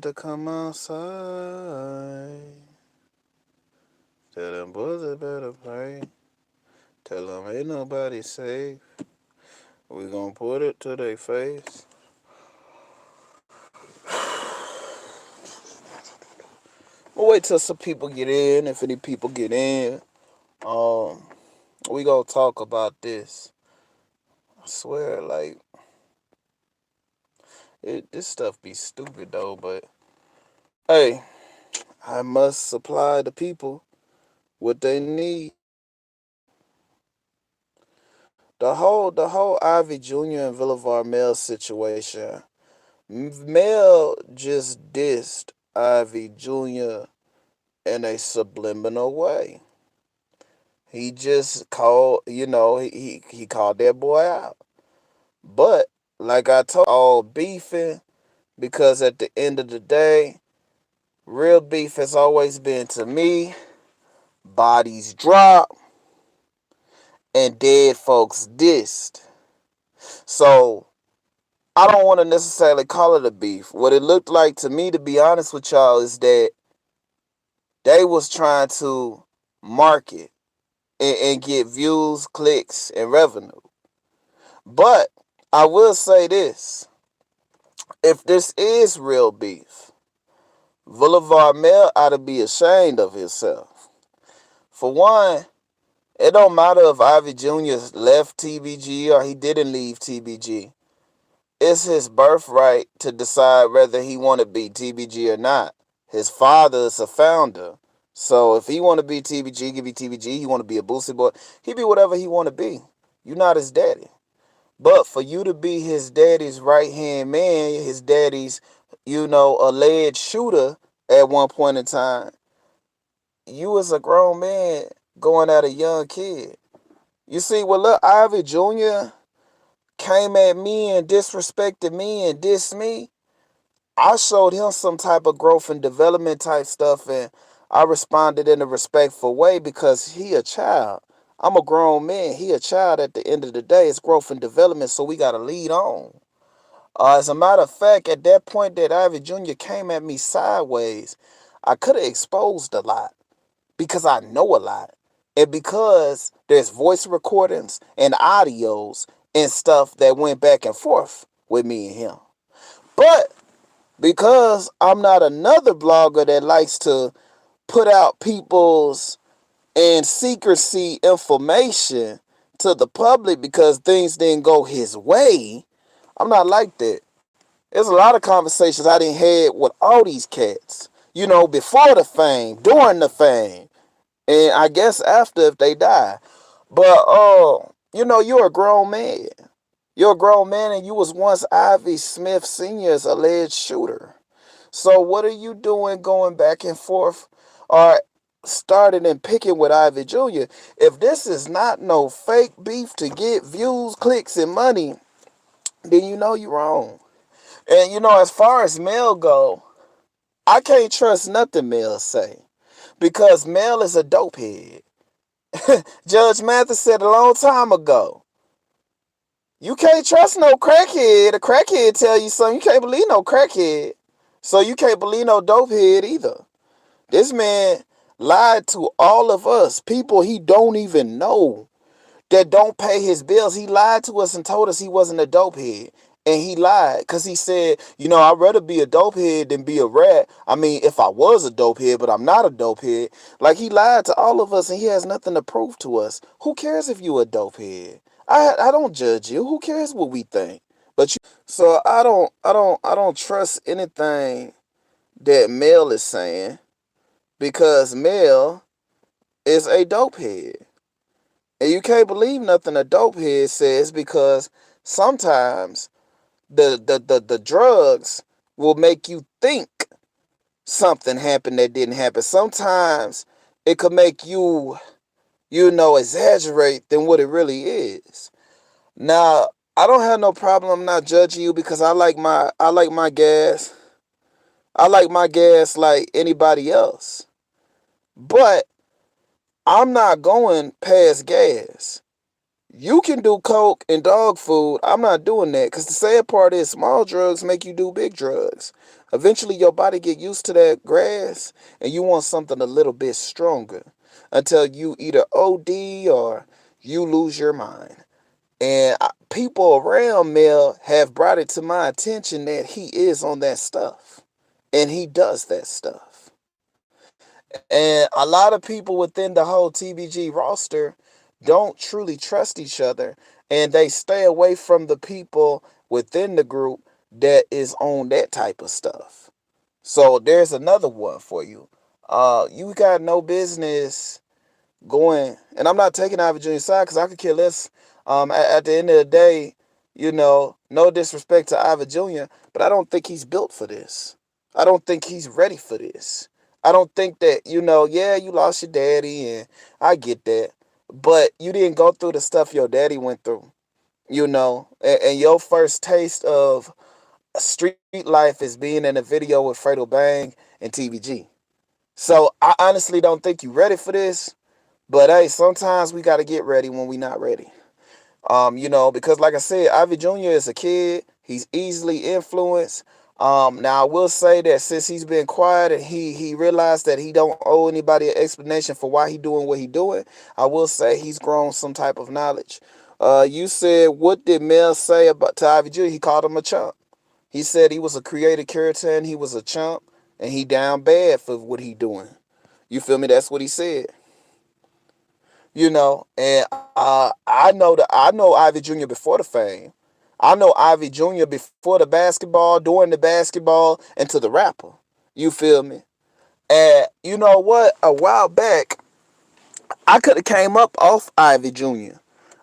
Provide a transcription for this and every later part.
To come outside. Tell them boys they better pray. Tell them ain't nobody safe. We gonna put it to their face. We'll wait till some people get in. If any people get in, um, we gonna talk about this. I swear, like, this stuff be stupid though, but hey, I must supply the people what they need. The whole Ivy Jr. and Boulevard Mel situation. Mel just dissed Ivy Jr. in a subliminal way. He just called, he called that boy out. But like I told, all beefing because at the end of the day, real beef has always been to me bodies drop and dead folks dissed. So I don't want to necessarily call it a beef. What it looked like to me, to be honest with y'all, is that they was trying to market and get views, clicks, and revenue. But I will say this: if this is real beef, Boulevard Mel ought to be ashamed of himself. For one, it don't matter if Ivy Jr. left TBG or he didn't leave TBG. It's his birthright to decide whether he want to be TBG or not. His father is a founder. So if he want to be TBG, he can be TBG. He want to be a Boosie boy. He be whatever he want to be. You're not his daddy. But for you to be his daddy's right-hand man, his daddy's, alleged shooter at one point in time, you as a grown man going at a young kid. You see, when little Ivy Jr. came at me and disrespected me and dissed me, I showed him some type of growth and development type stuff, and I responded in a respectful way because he a child. I'm a grown man. He a child at the end of the day. It's growth and development, so we got to lead on. As a matter of fact, at that point that Ivy Jr. came at me sideways, I could have exposed a lot because I know a lot. And because there's voice recordings and audios and stuff that went back and forth with me and him. But because I'm not another blogger that likes to put out people's and secrecy information to the public because things didn't go his way, I'm not like that. There's a lot of conversations I didn't had with all these cats, before the fame, during the fame, and I guess after if they die. But you're a grown man. You're a grown man and you was once Ivy Smith Sr.'s alleged shooter. So what are you doing going back and forth or starting and picking with Ivy Jr.? If this is not no fake beef to get views, clicks, and money, then you know you're wrong. And as far as Mel go, I can't trust nothing Mel say because Mel is a dope head. Judge Mathis said a long time ago, you can't trust no crackhead. A crackhead tell you something. You can't believe no crackhead. So you can't believe no dopehead either. This man lied to all of us, people he don't even know that don't pay his bills. He lied to us and told us he wasn't a dopehead. And he lied because he said, I'd rather be a dopehead than be a rat. I mean, if I was a dopehead, but I'm not a dopehead. Like, he lied to all of us and he has nothing to prove to us. Who cares if you a dopehead? I don't judge you. Who cares what we think? So I don't trust anything that Mel is saying because Mel is a dopehead. And you can't believe nothing a dopehead says because sometimes the drugs will make you think something happened that didn't happen. Sometimes it could make you, exaggerate than what it really is. Now, I don't have no problem not judging you because I like my gas. I like my gas like anybody else. But I'm not going past gas. You can do coke and dog food. I'm not doing that because the sad part is small drugs make you do big drugs. Eventually your body get used to that grass and you want something a little bit stronger until you either OD or you lose your mind. And people around Mel have brought it to my attention that he is on that stuff and he does that stuff. And a lot of people within the whole TBG roster don't truly trust each other and they stay away from the people within the group that is on that type of stuff. So there's another one for you. You got no business going, and I'm not taking Ivy Jr.'s side because I could care less. At the end of the day, no disrespect to Ivy Jr., but I don't think he's built for this. I don't think he's ready for this. I don't think that, yeah, you lost your daddy, and I get that, but you didn't go through the stuff your daddy went through, and your first taste of street life is being in a video with Fredo Bang and TVG. So I honestly don't think you're ready for this. But hey, sometimes we got to get ready when we not ready. Because like I said, Ivy Jr. is a kid. He's easily influenced. Now I will say that since he's been quiet and he realized that he don't owe anybody an explanation for why he doing what he doing, I will say he's grown some type of knowledge. You said, what did Mel say about to Ivy Jr.? He called him a chump. He said he was a creative character and he was a chump and he down bad for what he doing. You feel me? That's what he said. And I know Ivy Jr. before the fame. I know Ivy Jr. before the basketball, during the basketball, and to the rapper. You feel me? And you know what? A while back, I could have came up off Ivy Jr.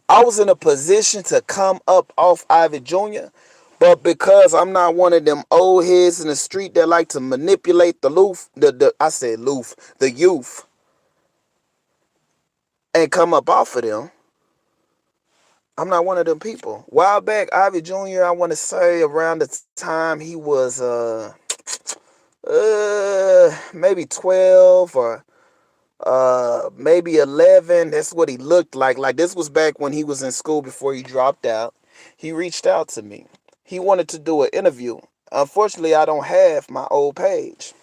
I was in a position to come up off Ivy Jr., but because I'm not one of them old heads in the street that like to manipulate the youth, and come up off of them, I'm not one of them people. While back, Ivy Jr., I want to say around the time he was maybe 12 or maybe 11. That's what he looked like. Like this was back when he was in school before he dropped out. He reached out to me. He wanted to do an interview. Unfortunately, I don't have my old page,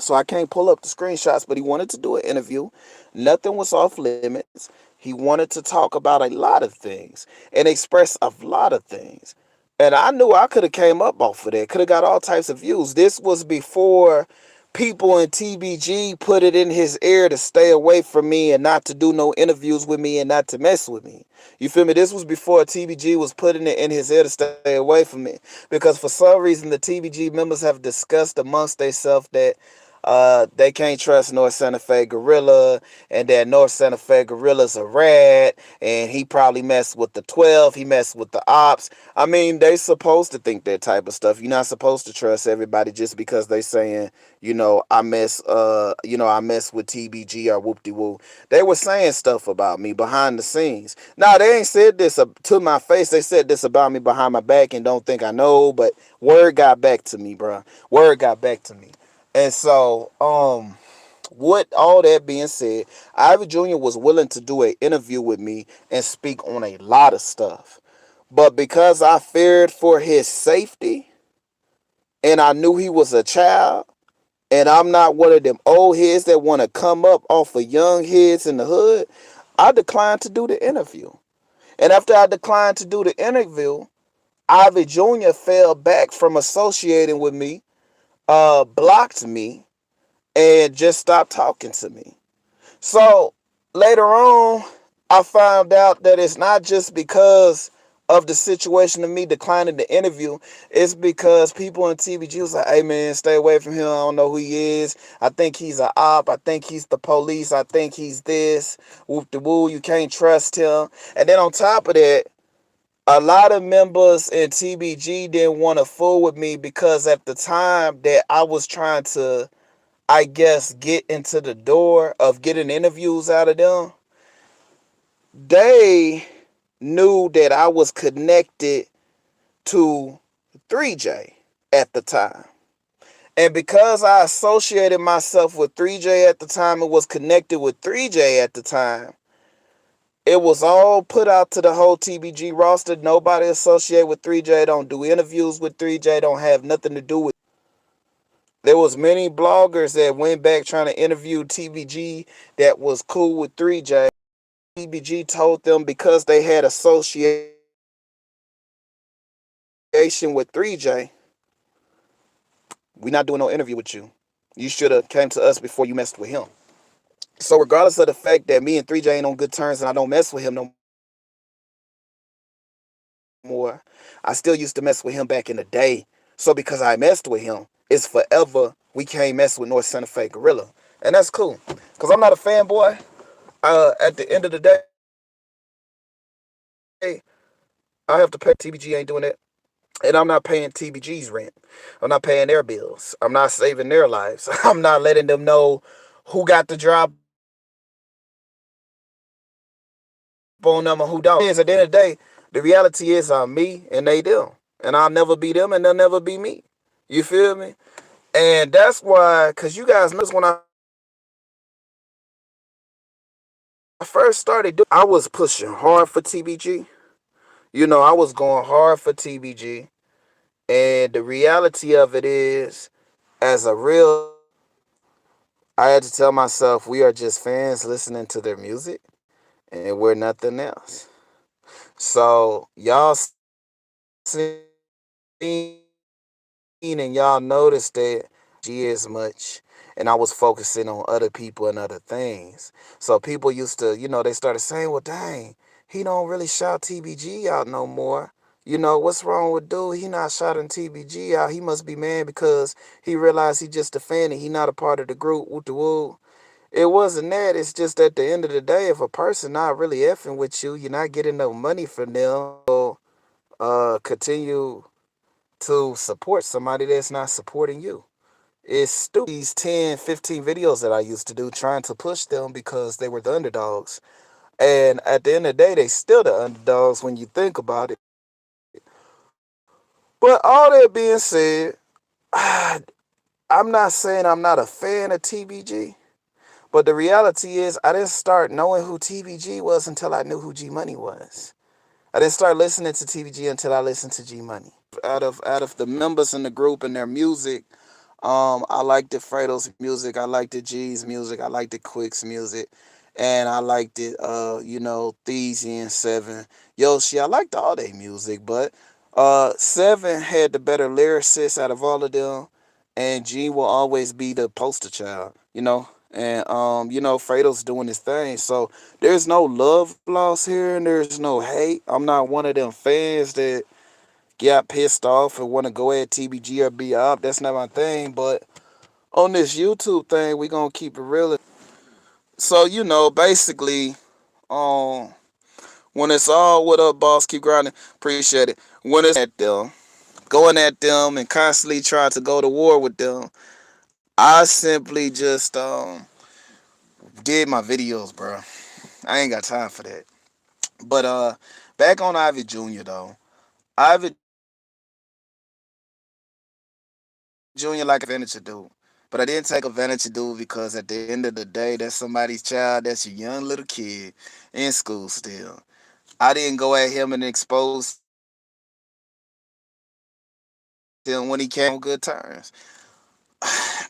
so I can't pull up the screenshots, but he wanted to do an interview. Nothing was off limits. He wanted to talk about a lot of things and express a lot of things. And I knew I could have came up off of that, could have got all types of views. This was before people in TBG put it in his ear to stay away from me and not to do no interviews with me and not to mess with me. You feel me? This was before TBG was putting it in his ear to stay away from me. Because for some reason, the TBG members have discussed amongst themselves that they can't trust North Santa Fe Gorilla, and that North Santa Fe Gorilla's a rat, and he probably messed with the 12, he messed with the ops. I mean, they supposed to think that type of stuff. You're not supposed to trust everybody just because they saying, I mess with TBG or whoop de woo. They were saying stuff about me behind the scenes. Now, they ain't said this to my face. They said this about me behind my back and don't think I know, but word got back to me, bro. Word got back to me. And so, with all that being said, Ivy Jr. was willing to do an interview with me and speak on a lot of stuff. But because I feared for his safety and I knew he was a child, and I'm not one of them old heads that want to come up off of young heads in the hood, I declined to do the interview. And after I declined to do the interview, Ivy Jr. fell back from associating with me, blocked me, and just stopped talking to me. So later on, I found out that it's not just because of the situation of me declining the interview. It's because people in TBG was like, hey man, stay away from him. I don't know who he is. I think he's a op. I think he's the police. I think he's this. Whoop de woo. You can't trust him. And then on top of that, a lot of members in TBG didn't want to fool with me because at the time that I was trying to, I guess, get into the door of getting interviews out of them, they knew that I was connected to 3J at the time. And because I associated myself with 3J at the time and was connected with 3J at the time, it was all put out to the whole TBG roster. Nobody associated with 3J, don't do interviews with 3J, don't have nothing to do with There was many bloggers that went back trying to interview TBG that was cool with 3J. TBG told them because they had association with 3J, we not doing no interview with you. You should have came to us before you messed with him. So regardless of the fact that me and 3J ain't on good terms and I don't mess with him no more, I still used to mess with him back in the day. So because I messed with him, it's forever we can't mess with North Santa Fe Gorilla. And that's cool. Because I'm not a fanboy. At the end of the day, I have to pay. TBG ain't doing it. And I'm not paying TBG's rent. I'm not paying their bills. I'm not saving their lives. I'm not letting them know who got the drop on them and who don't. At the end of the day, the reality is I'm me and they them. And I'll never be them and they'll never be me. You feel me? And that's why, because you guys know when I first started doing, I was pushing hard for TBG. You know, I was going hard for TBG. And the reality of it is, as a real, I had to tell myself we are just fans listening to their music and we're nothing else. So y'all seen and y'all noticed that G as much and I was focusing on other people and other things. So people used to, they started saying, well, dang, he don't really shout TBG out no more. What's wrong with dude? He not shouting TBG out. He must be mad because he realized he just a fan and he not a part of the group. Woo woo. It wasn't that. It's just at the end of the day, if a person not really effing with you, you're not getting no money from them. So, continue to support somebody that's not supporting you. It's stupid. These 10, 15 videos that I used to do trying to push them because they were the underdogs. And at the end of the day, they still the underdogs when you think about it. But all that being said, I'm not saying I'm not a fan of TBG. But the reality is, I didn't start knowing who TBG was until I knew who G Money was. I didn't start listening to TBG until I listened to G Money. Out of the members in the group and their music, I liked the Fredo's music, I liked the G's music, I liked the Quick's music, and I liked it, Theezy and Seven. Yoshi, I liked all their music, but Seven had the better lyricist out of all of them, and G will always be the poster child. And Fredo's doing his thing. So there's no love lost here and there's no hate. I'm not one of them fans that get pissed off and want to go at TBG or be up. That's not my thing. But on this YouTube thing, we gonna keep it real. So, basically, um, when it's all what up, boss, keep grinding, appreciate it. When it's at them, going at them and constantly trying to go to war with them, I simply just did my videos, bro. I ain't got time for that. But back on Ivy Jr. though. Ivy Jr. like advantage to do. But I didn't take advantage to do because at the end of the day, that's somebody's child. That's a young little kid in school still. I didn't go at him and expose him when he came on good terms.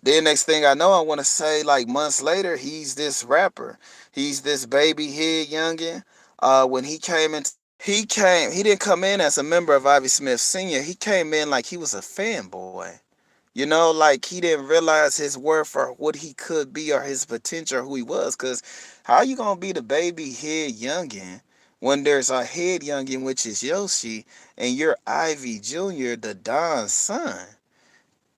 Then next thing I know, I want to say like months later, he's this rapper. He's this baby head youngin. When he didn't come in as a member of Ivy Smith Sr. He came in like he was a fanboy. Like he didn't realize his worth or what he could be or his potential or who he was. Cause how you gonna be the baby head youngin when there's a head youngin which is Yoshi and you're Ivy Jr., the Don's son?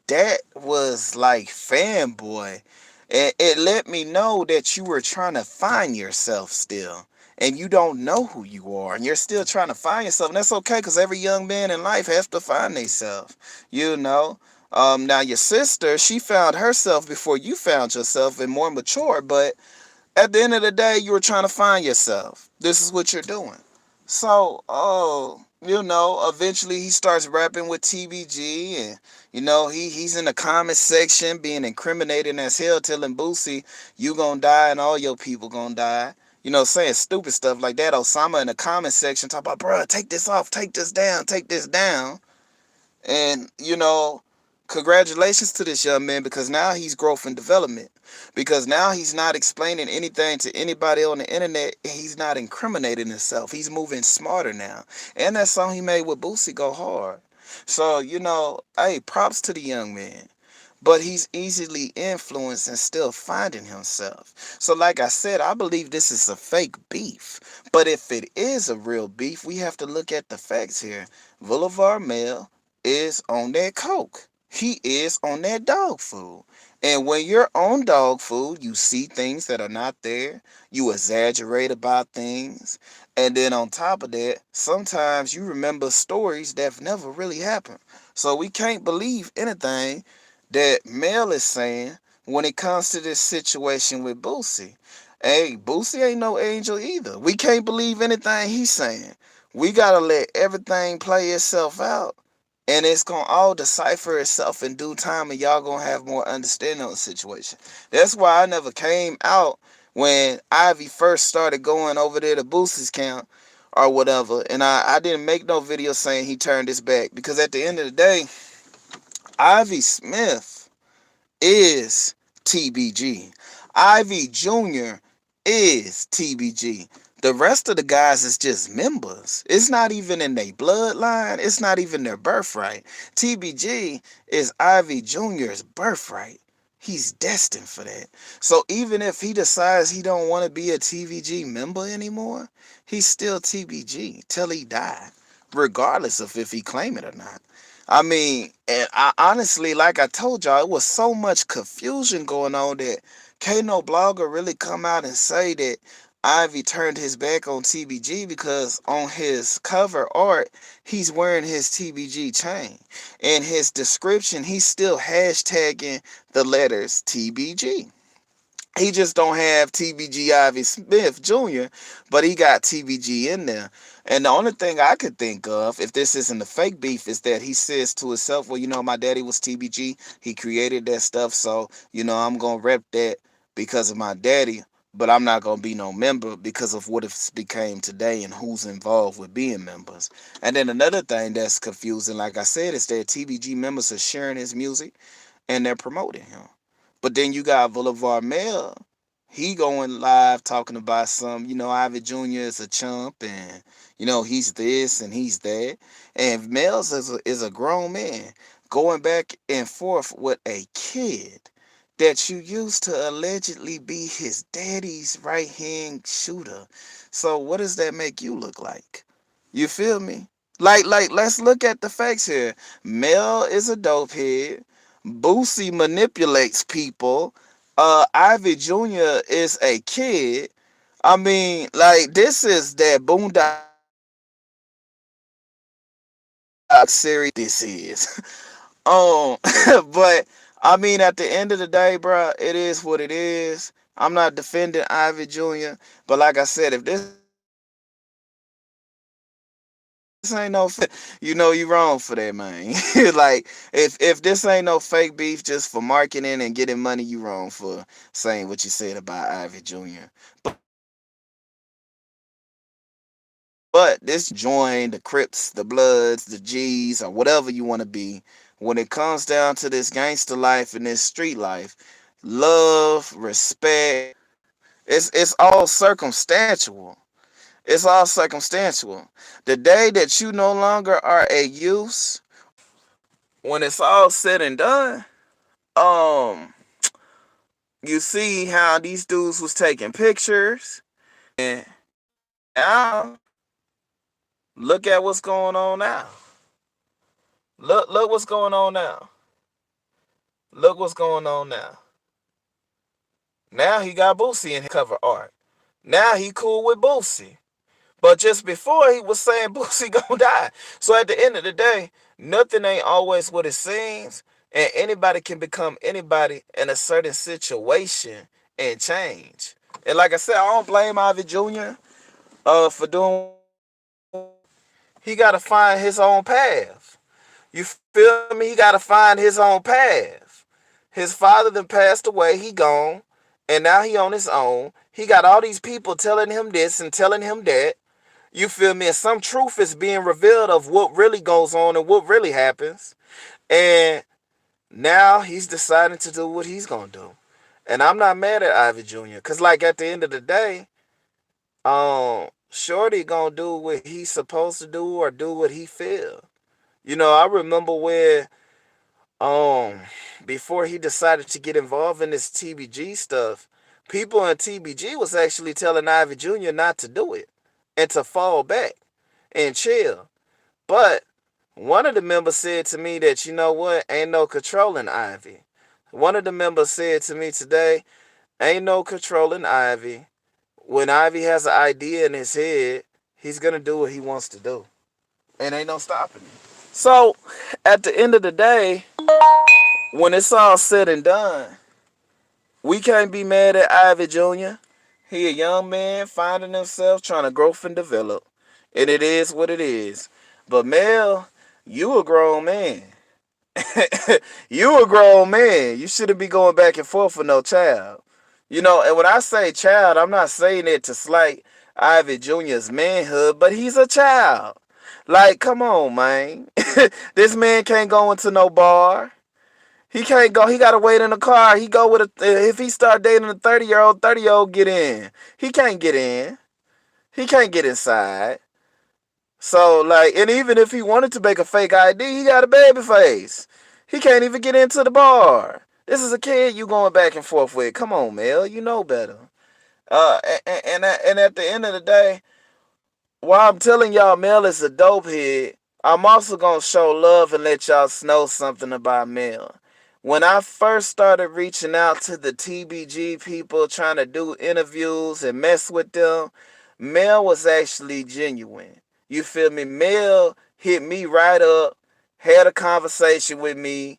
That was like fanboy. And it let me know that you were trying to find yourself still. And you don't know who you are. And you're still trying to find yourself. And that's okay because every young man in life has to find themselves. You know? Now your sister, she found herself before you found yourself and more mature, but at the end of the day, you were trying to find yourself. This is what you're doing. So, eventually he starts rapping with TBG and, he's in the comment section being incriminating as hell, telling Boosie, you gonna die and all your people gonna die. Saying stupid stuff like that. Osama in the comment section talk about, bruh, take this off, take this down, take this down. And, Congratulations to this young man, because now he's growth and development. Because now he's not explaining anything to anybody on the internet. He's not incriminating himself. He's moving smarter now. And that song he made with Boosie go hard. So, hey, props to the young man. But he's easily influenced and still finding himself. So, like I said, I believe this is a fake beef. But if it is a real beef, we have to look at the facts here. Boulevard Mel is on that coke. He is on that dog food. And when you're on dog food, you see things that are not there. You exaggerate about things. And then on top of that, sometimes you remember stories that never really happened. So we can't believe anything that Mel is saying when it comes to this situation with Boosie. Hey, Boosie ain't no angel either. We can't believe anything he's saying. We gotta let everything play itself out, and it's gonna all decipher itself in due time, and y'all gonna have more understanding on the situation. That's why I never came out when Ivy first started going over there to Boosie's camp or whatever, and I didn't make no video saying he turned his back, because at the end of the day, Ivy Smith is TBG. Ivy Jr. is TBG. The rest of the guys is just members. It's not even in their bloodline. It's not even their birthright. TBG is Ivy Jr.'s birthright. He's destined for that. So even if he decides he don't want to be a TBG member anymore, he's still TBG till he die, regardless of if he claim it or not. I mean, and I honestly, like I told y'all, it was so much confusion going on that can't no blogger really come out and say that Ivy turned his back on TBG, because on his cover art, he's wearing his TBG chain. In his description, he's still hashtagging the letters TBG. He just don't have TBG Ivy Smith Jr., but he got TBG in there. And the only thing I could think of, if this isn't a fake beef, is that he says to himself, well, my daddy was TBG. He created that stuff, so, I'm going to rep that because of my daddy, but I'm not going to be no member because of what it's became today and who's involved with being members. And then another thing that's confusing, like I said, is that TBG members are sharing his music and they're promoting him. But then you got Boulevard Mel. He going live talking about Ivy Jr. is a chump, and he's this and he's that. And Mel's is a grown man going back and forth with a kid that you used to allegedly be his daddy's right hand shooter. So what does that make you look like? You feel me? Like, let's look at the facts here. Mel is a dope head. Boosie manipulates people. Ivy Jr. is a kid. I mean, like, this is that Boondock series. This is. But I mean, at the end of the day, bro, it is what it is. I'm not defending Ivy Jr., but like I said, if this ain't no, you wrong for that, man. Like, if this ain't no fake beef just for marketing and getting money, you wrong for saying what you said about Ivy Jr. But this join the Crips, the Bloods, the G's, or whatever you want to be, when it comes down to this gangster life and this street life, love, respect, it's all circumstantial. It's all circumstantial. The day that you no longer are a use, when it's all said and done, um, you see how these dudes was taking pictures, and now look at what's going on now. Look what's going on now. Look what's going on now. Now he got Boosie in his cover art. Now he cool with Boosie. But just before he was saying Boosie gonna die. So at the end of the day, nothing ain't always what it seems. And anybody can become anybody in a certain situation and change. And like I said, I don't blame Ivy Jr. For doing. He gotta find his own path. You feel me? He gotta find his own path. His father then passed away, he gone, and now he on his own. He got all these people telling him this and telling him that. You feel me? And some truth is being revealed of what really goes on and what really happens. And Now he's deciding to do what he's gonna do. And I'm not mad at Ivy Jr. Cause like at the end of the day, Shorty gonna do what he's supposed to do or do what he feel. I remember when um before he decided to get involved in this TBG stuff, people in TBG was actually telling Ivy Jr. not to do it and to fall back and chill. But one of the members said to me that, you know what, ain't no controlling Ivy. One of the members said to me today, ain't no controlling Ivy. When Ivy has an idea in his head, he's gonna do what he wants to do. And ain't no stopping him. So at the end of the day, when it's all said and done, we can't be mad at Ivy Jr. He a young man finding himself trying to grow and develop. And it is what it is. But Mel, you a grown man. You a grown man. You shouldn't be going back and forth with no child. And when I say child, I'm not saying it to slight Ivy Jr.'s manhood, but he's a child. Like, come on, man. This man can't go into no bar. He can't go. He gotta wait in the car. He go with if he start dating a 30-year-old, 30-year-old get in. He can't get in. He can't get inside. So like, and even if he wanted to make a fake ID, he got a baby face. He can't even get into the bar. This is a kid you going back and forth with. Come on, Mel, you know better. And at the end of the day, while I'm telling y'all Mel is a dope head, I'm also gonna show love and let y'all know something about Mel. When I first started reaching out to the TBG people trying to do interviews and mess with them, Mel was actually genuine. You feel me? Mel hit me right up, had a conversation with me.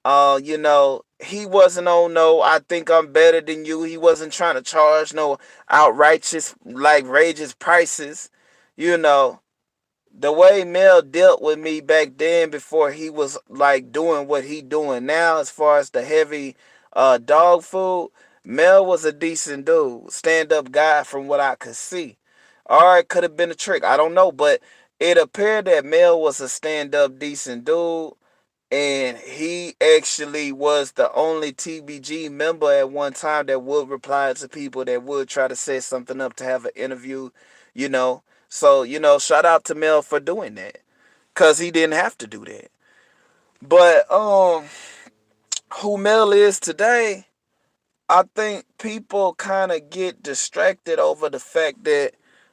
He wasn't on no, I think I'm better than you. He wasn't trying to charge no outrageous, like, outrageous prices. You know, the way Mel dealt with me back then before he was like doing what he doing now as far as the heavy dog food, Mel was a decent dude, stand up guy from what I could see. Or it could have been a trick, I don't know, but it appeared that Mel was a stand up decent dude, and he actually was the only TBG member at one time that would reply to people that would try to set something up to have an interview, you know. So, shout out to Mel for doing that. Cause he didn't have to do that. But who Mel is today, I think people kind of get distracted over the fact that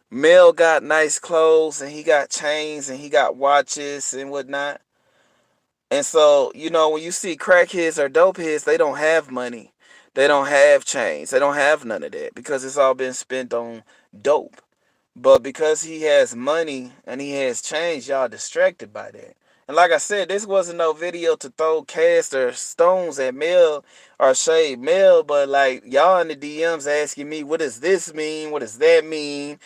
Mel got nice clothes and he got chains and he got watches and whatnot. And so, when you see crackheads or dope heads, they don't have money. They don't have chains. They don't have none of that because it's all been spent on dope. But because he has money and he has change, y'all distracted by that. And like I said, this wasn't no video to throw cast or stones at Mel or shade Mel, but like y'all in the DMs asking me, what does this mean? What does that mean?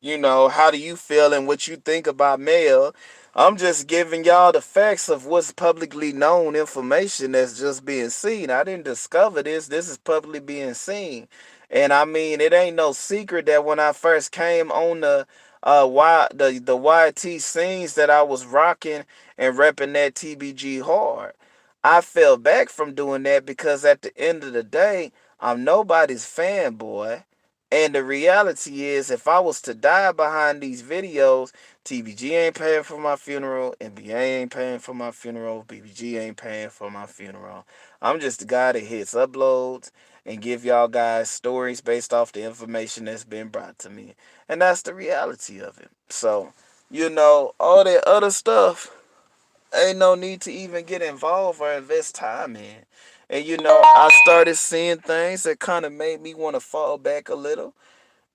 How do you feel and what you think about Mel? I'm just giving y'all the facts of what's publicly known information that's just being seen. I didn't discover this. This is publicly being seen. And I mean, it ain't no secret that when I first came on the YT scenes that I was rocking and repping that TBG hard. I fell back from doing that because at the end of the day, I'm nobody's fanboy. And the reality is, if I was to die behind these videos, TBG ain't paying for my funeral, NBA ain't paying for my funeral, BBG ain't paying for my funeral. I'm just the guy that hits uploads and give y'all guys stories based off the information that's been brought to me. And that's the reality of it. So, all that other stuff, ain't no need to even get involved or invest time in. And I started seeing things that kind of made me want to fall back a little,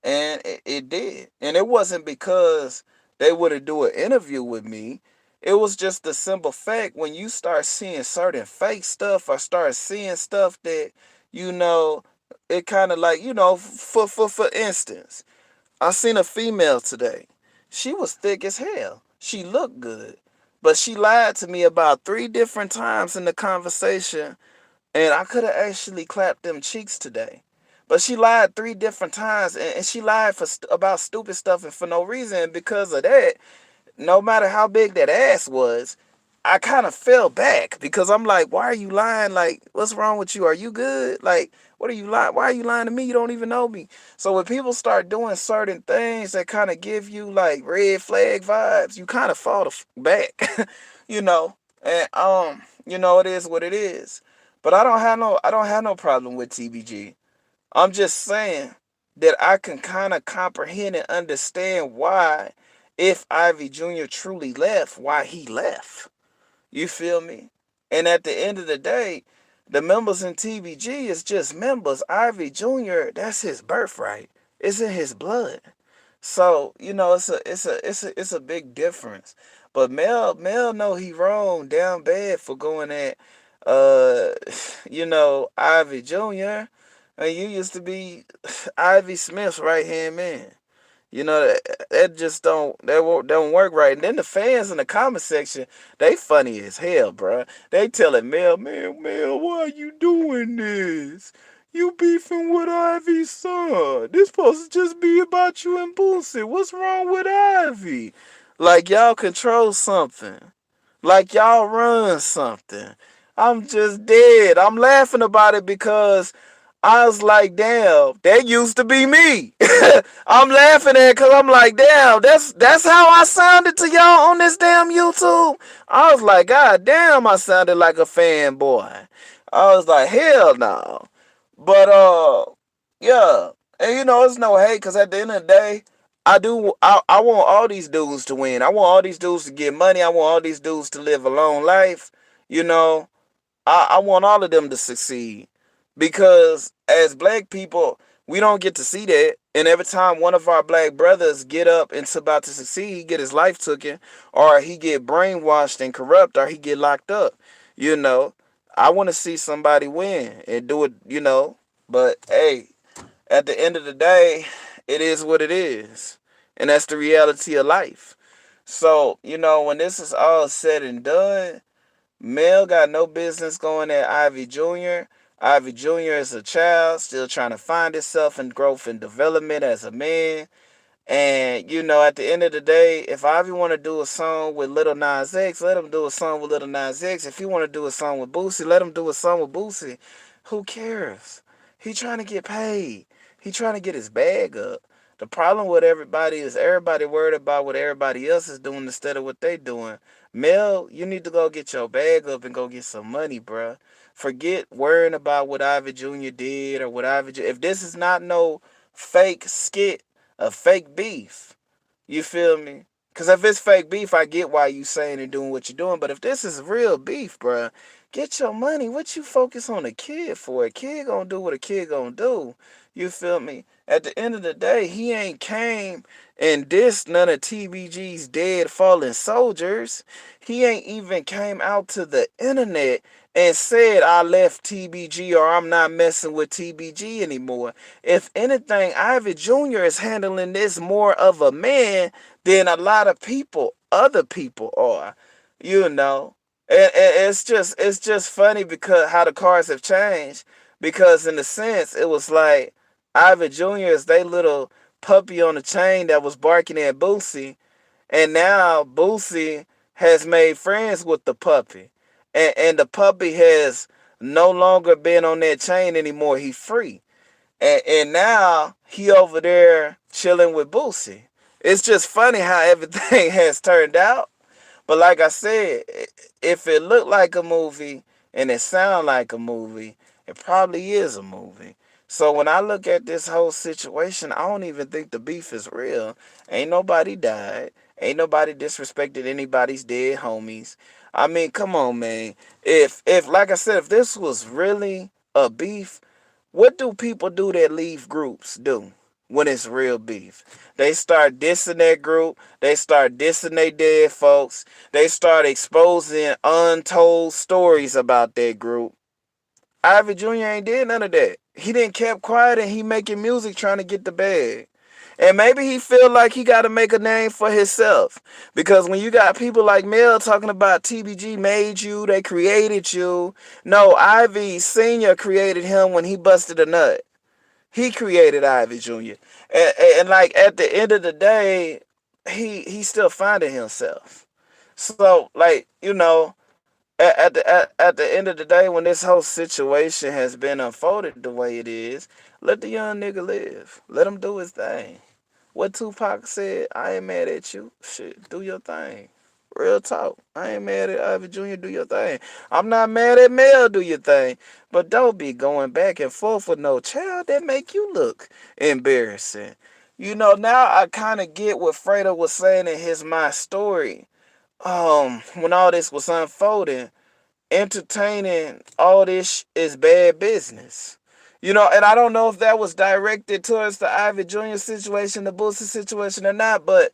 and it did. And it wasn't because they would have do an interview with me. It was just the simple fact when you start seeing certain fake stuff or start seeing stuff that you know it kind of like for instance, I seen a female today. She was thick as hell. She looked good. But she lied to me about 3 different times in the conversation, and I could have actually clapped them cheeks today. But she lied 3 different times, and she lied about stupid stuff and for no reason. And because of that, no matter how big that ass was, I kind of fell back because I'm like, why are you lying? Like, what's wrong with you? Are you good? Like, what are you lying? Why are you lying to me? You don't even know me. So when people start doing certain things that kind of give you like red flag vibes, you kind of fall back, you know. And it is what it is. But I don't have no problem with TBG. I'm just saying that I can kind of comprehend and understand why, if Ivy Jr. truly left, why he left. You feel me? And at the end of the day, the members in TBG is just members. Ivy Jr., that's his birthright. It's in his blood. So, it's a big difference. But Mel know he wrong down bad for going at uh Ivy Jr. And you used to be Ivy Smith's right hand man. That just don't work right. And then the fans in the comment section, they funny as hell, bro. They telling Mel, why you doing this? You beefing with Ivy's son. This supposed to just be about you and Boosie. What's wrong with Ivy? Like y'all control something. Like y'all run something. I'm just dead. I'm laughing about it because I was like, damn, that used to be me. I'm laughing at it because I'm like, damn, that's how I sounded to y'all on this damn YouTube. I was like, God damn, I sounded like a fanboy. I was like, hell no. But yeah. And it's no hate because at the end of the day, I want all these dudes to win. I want all these dudes to get money. I want all these dudes to live a long life. You know, I want all of them to succeed because as black people, we don't get to see that. And every time one of our black brothers get up and is about to succeed, he get his life taken, or he get brainwashed and corrupt, or he get locked up. You know, I want to see somebody win and do it. But hey, at the end of the day, it is what it is, and that's the reality of life. So when this is all said and done, Mel got no business going at Ivy Jr. Ivy Jr. is a child still trying to find himself in growth and development as a man. And at the end of the day, if Ivy want to do a song with Little Nas X, let him do a song with Little Nas X. If he want to do a song with Boosie, let him do a song with Boosie. Who cares? He trying to get paid. He trying to get his bag up. The problem with everybody is everybody worried about what everybody else is doing instead of what they doing. Mel, you need to go get your bag up and go get some money, bruh. Forget worrying about what Ivy Jr. did or what Ivy. If this is not no fake skit, a fake beef. You feel me? Because if it's fake beef, I get why you saying and doing what you're doing. But if this is real beef, bruh, get your money. What you focus on a kid for? A kid gonna do what a kid gonna do. You feel me? At the end of the day, he ain't came and dissed none of TBG's dead fallen soldiers. He ain't even came out to the internet and said I left TBG or I'm not messing with TBG anymore. If anything, Ivy Jr. is handling this more of a man than a lot of other people are. You know. And it's just funny because how the cards have changed. Because in a sense, it was like Ivy Jr. is they little puppy on the chain that was barking at Boosie. And now Boosie has made friends with the puppy. And the puppy has no longer been on that chain anymore. He free. And now he over there chilling with Boosie. It's just funny how everything has turned out. But like I said, if it looked like a movie and it sound like a movie, it probably is a movie. So when I look at this whole situation, I don't even think the beef is real. Ain't nobody died. Ain't nobody disrespected anybody's dead homies. I mean, come on, man. If like I said, if this was really a beef, what do people do that leave groups do when it's real beef? They start dissing that group. They start dissing their dead folks. They start exposing untold stories about that group. Ivy Jr. ain't did none of that. He didn't kept quiet and he making music trying to get the bag. And maybe he feel like he got to make a name for himself. Because when you got people like Mel talking about TBG made you, they created you. No, Ivy Sr. created him when he busted a nut. He created Ivy Jr. And like at the end of the day, he's still finding himself. So, like, at the end of the day, when this whole situation has been unfolded the way it is, let the young nigga live. Let him do his thing. What Tupac said, I ain't mad at you. Shit, do your thing. Real talk. I ain't mad at Ivy Jr. Do your thing. I'm not mad at Mel. Do your thing. But don't be going back and forth with no child that make you look embarrassing. Now I kind of get what Fredo was saying in his My Story. When all this was unfolding, entertaining all this is bad business. And I don't know if that was directed towards the Ivy Jr. situation, the Boosie situation or not, but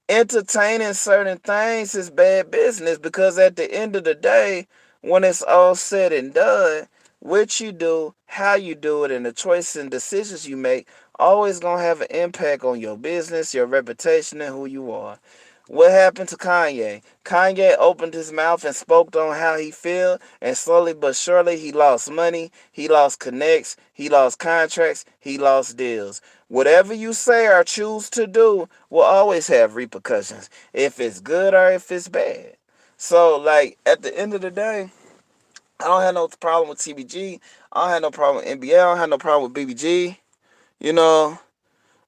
entertaining certain things is bad business because at the end of the day, when it's all said and done, what you do, how you do it, and the choices and decisions you make always gonna have an impact on your business, your reputation, and who you are. What happened to Kanye? Kanye opened his mouth and spoke on how he feel, and slowly but surely he lost money, he lost connects, he lost contracts, he lost deals. Whatever you say or choose to do will always have repercussions, if it's good or if it's bad. So, like, at the end of the day, I don't have no problem with TBG. I don't have no problem with NBA. I don't have no problem with BBG. You know,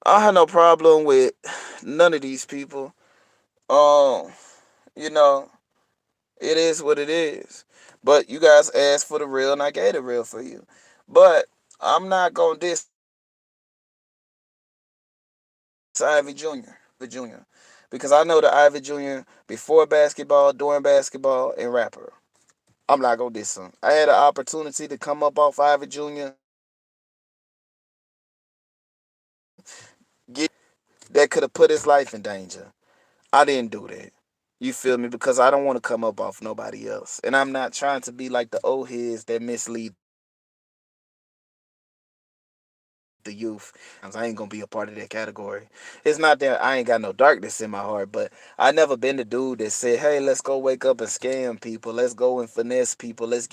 I don't have no problem with none of these people. Um, you know, it is what it is. But you guys asked for the real, and I gave the real for you. But I'm not gonna diss Ivy Jr. Because I know the Ivy Jr. before basketball, during basketball, and rapper. I'm not gonna diss him. I had an opportunity to come up off Ivy Jr. Get that could have put his life in danger. I didn't do that. You feel me? Because I don't want to come up off nobody else. And I'm not trying to be like the old heads that mislead the youth. I ain't gonna be a part of that category. It's not that I ain't got no darkness in my heart, but I never been the dude that said, hey, let's go wake up and scam people. Let's go and finesse people. Let's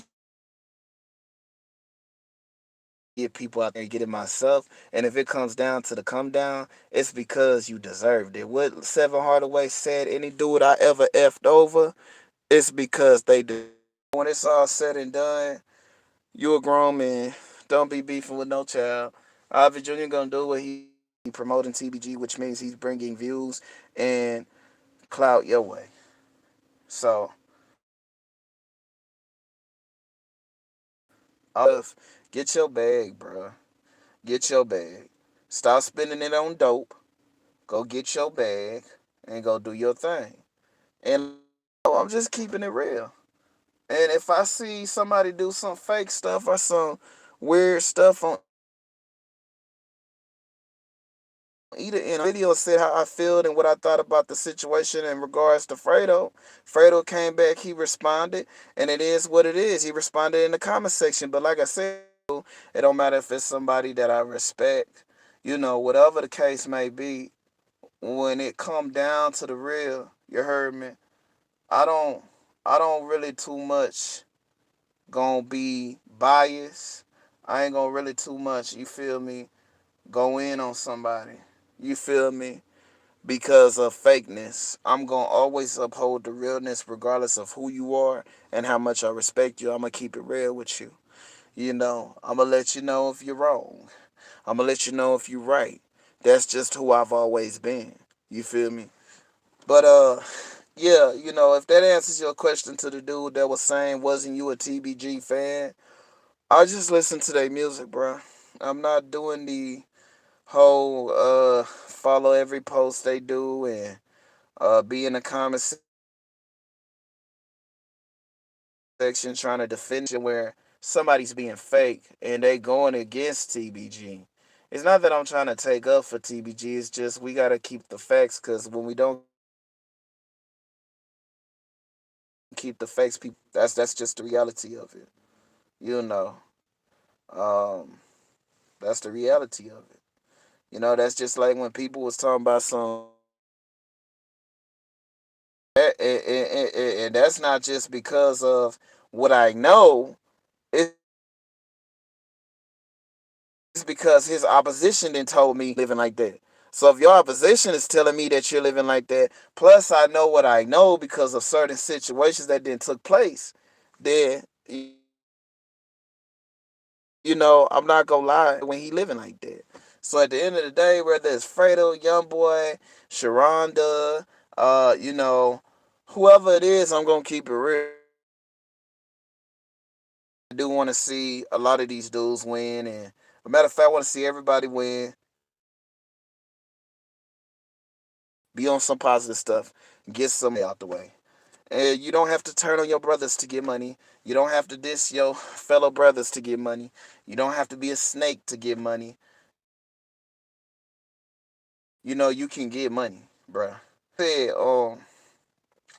get people out there and get it myself. And if it comes down to the come down, it's because you deserved it. What Seven Hardaway said, any dude I ever effed over, it's because they do. When it's all said and done, you a grown man. Don't be beefing with no child. Ivy Jr. gonna do what he promoting TBG, which means he's bringing views and clout your way. So, get your bag, bro. Get your bag. Stop spending it on dope. Go get your bag and go do your thing. And I'm just keeping it real. And if I see somebody do some fake stuff or some weird stuff on either in a video said how I feel and what I thought about the situation in regards to Fredo. Fredo came back, he responded, and it is what it is. He responded in the comment section. But like I said, it don't matter if it's somebody that I respect, whatever the case may be, when it come down to the real, you heard me. I don't I don't really too much gonna be biased. I ain't gonna really too much, you feel me, go in on somebody. You feel me? Because of fakeness. I'm going to always uphold the realness regardless of who you are and how much I respect you. I'm going to keep it real with you. I'm going to let you know if you're wrong. I'm going to let you know if you're right. That's just who I've always been. You feel me? But, yeah, if that answers your question to the dude that was saying, wasn't you a TBG fan? I just listen to their music, bro. I'm not doing the whole follow every post they do and be in the comment section trying to defend where somebody's being fake and they going against TBG. It's not that I'm trying to take up for TBG. It's just we gotta keep the facts because when we don't keep the facts, people that's just the reality of it. You know, um, that's the reality of it. That's just like when people was talking about some. And that's not just because of what I know. It's because his opposition then told me living like that. So if your opposition is telling me that you're living like that, plus I know what I know because of certain situations that didn't took place, then I'm not gonna lie when he living like that. So at the end of the day, whether it's Fredo, Young Boy, Sharonda, whoever it is, I'm gonna keep it real. I do want to see a lot of these dudes win, and as a matter of fact, I want to see everybody win, be on some positive stuff, get some out the way. And you don't have to turn on your brothers to get money. You don't have to diss your fellow brothers to get money. You don't have to be a snake to get money. You can get money, bruh.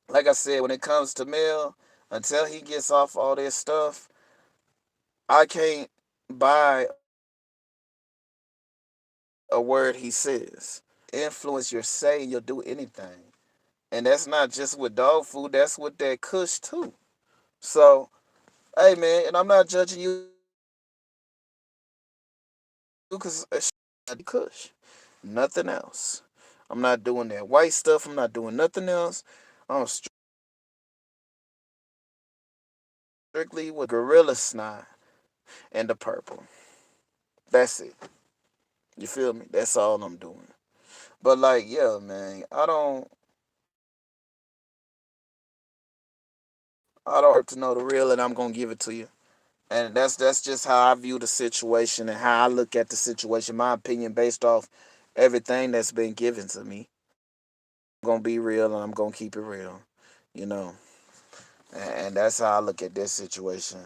Like I said, when it comes to Mel, until he gets off all this stuff, I can't buy a word he says. Influence your say, you'll do anything. And that's not just with dog food, that's with that kush too. So, hey man, and I'm not judging you because kush. Nothing else. I'm not doing that white stuff. I'm not doing nothing else. I'm strictly with gorilla snot and the purple. That's it. You feel me? That's all I'm doing. But like, yeah, man, I don't have to know the real, and I'm gonna give it to you. And that's just how I view the situation and how I look at the situation. My opinion based off everything that's been given to me. I'm gonna be real, and I'm gonna keep it real. You know, and that's how I look at this situation.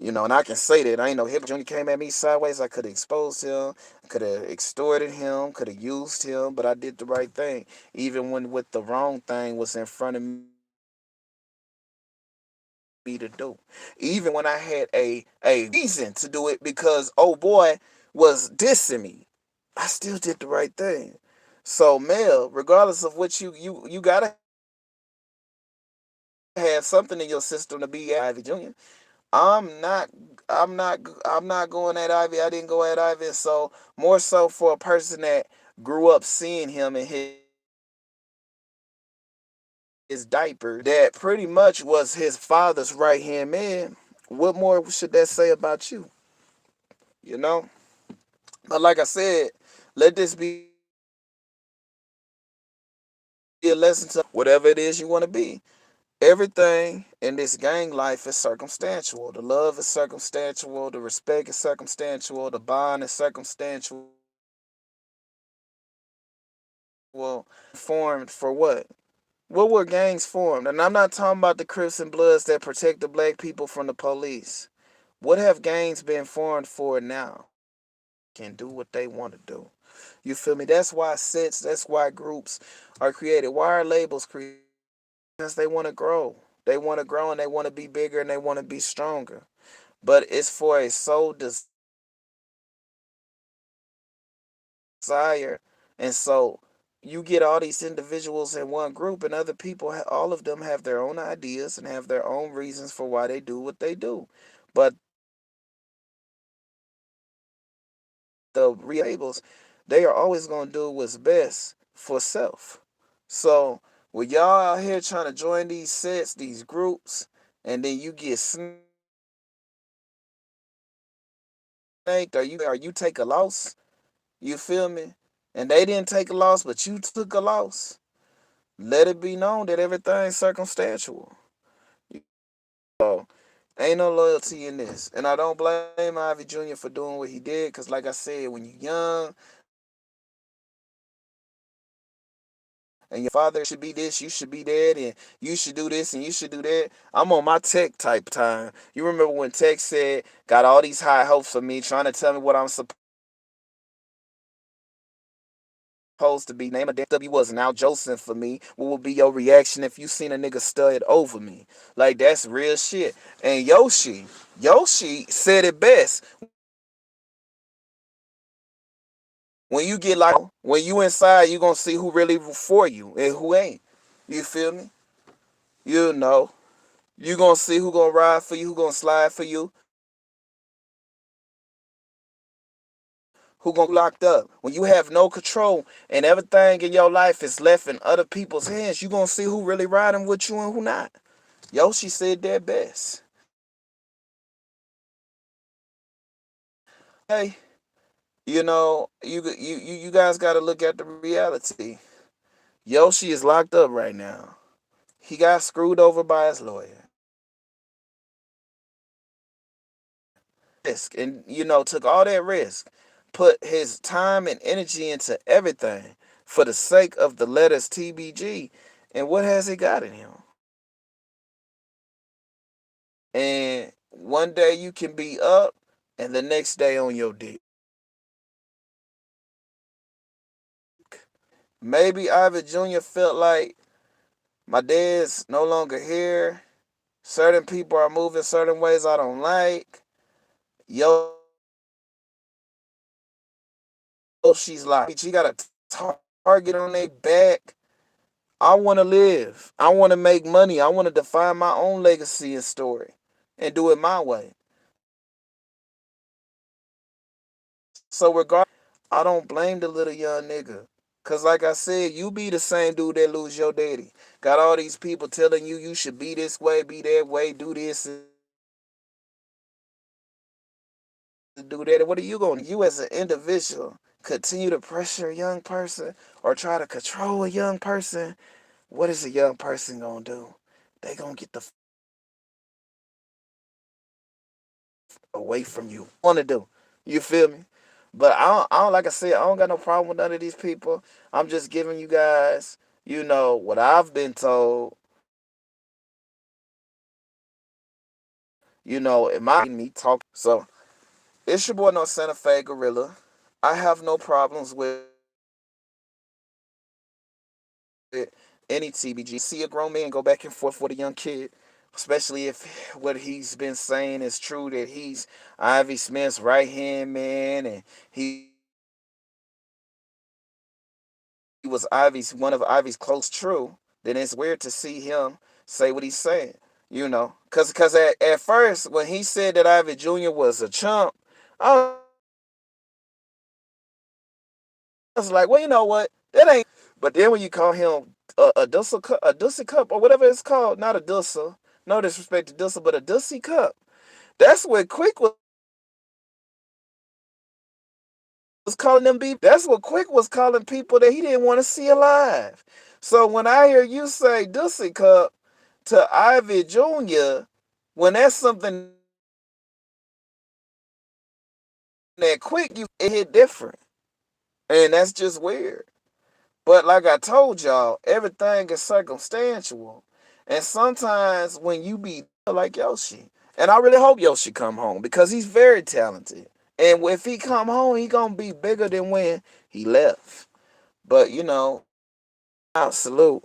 And I can say that I ain't no Hip Junior came at me sideways. I could have exposed him, could have extorted him, could have used him, but I did the right thing, even when with the wrong thing was in front of me to do. Even when I had a reason to do it because old boy was dissing me, I still did the right thing. So Mel, regardless of what you gotta have something in your system to be Ivy Junior. I'm not I'm not going at Ivy. I didn't go at Ivy. So more so for a person that grew up seeing him in his diaper, that pretty much was his father's right hand man. What more should that say about you? You know? But like I said, let this be a lesson to whatever it is you want to be. Everything in this gang life is circumstantial. The love is circumstantial. The respect is circumstantial. The bond is circumstantial. Well, formed for what? What were gangs formed? And I'm not talking about the Crips and Bloods that protect the black people from the police. What have gangs been formed for now? Can do what they want to do. You feel me? That's why sets, that's why groups are created. Why are labels created? Because they want to grow. They want to grow and they want to be bigger and they want to be stronger. But it's for a sole desire. And so you get all these individuals in one group, and other people, all of them have their own ideas and have their own reasons for why they do what they do. But the real labels, they are always going to do what's best for self. So when y'all out here trying to join these sets, these groups, and then you get snaked, or you take a loss, you feel me? And they didn't take a loss, but you took a loss. Let it be known that everything's circumstantial. So ain't no loyalty in this. And I don't blame Ivy Jr. for doing what he did, because like I said, when you're young and your father should be this, you should be that, and you should do this and you should do that. I'm on my tech type time. You remember when Tech said, got all these high hopes for me, trying to tell me what I'm supposed to be. Name of W was now Joseph for me. What would be your reaction if you seen a nigga stud over me? Like, that's real shit. And Yoshi said it best. When you get like, when you inside, you gonna see who really for you and who ain't. You feel me? You know. You gonna see who gonna ride for you, who gonna slide for you. who gonna locked up. When you have no control and everything in your life is left in other people's hands, you gonna see who really riding with you and who not. Yoshi said that best. Hey, you guys got to look at the reality. Yoshi is locked up right now. He got screwed over by his lawyer. Risk and took all that risk, put his time and energy into everything for the sake of the letters TBG. And what has it gotten him? And one day you can be up and the next day on your dick. Maybe Ivan Jr. felt like my dad's no longer here. Certain people are moving certain ways I don't like. Yo, she's like, she got a target on their back. I want to live. I want to make money. I want to define my own legacy and story and do it my way. So regardless, I don't blame the little young nigga. Cause like I said, you be the same dude that lose your daddy. Got all these people telling you you should be this way, be that way, do this and do that. What are you going to you as an individual continue to pressure a young person or try to control a young person? What is a young person going to do? They going to get the away from you. Want to do. You feel me? But I don't like I said, I don't got no problem with none of these people. I'm just giving you guys, what I've been told, it might me talk. So it's your boy No Santa Fe Gorilla. I have no problems with any TBG. See a grown man go back and forth with a young kid, especially if what he's been saying is true, that he's Ivy Smith's right hand man and he was Ivy's one of Ivy's close true, then it's weird to see him say what he's saying. Cause at first when he said that Ivy Jr. was a chump, I was like, well, you know what? That ain't. But then when you call him a Dussy cup or whatever it's called, not a Dussa, no disrespect to Dussa, but a Dussy cup. That's what Quick was calling them. That's what Quick was calling people that he didn't want to see alive. So when I hear you say Dussy cup to Ivy Jr., when that's something that Quick it hit different, and that's just weird. But like I told y'all, everything is circumstantial. And sometimes when you be like Yoshi, and I really hope Yoshi come home because he's very talented. And if he come home, he gonna be bigger than when he left. But out salute.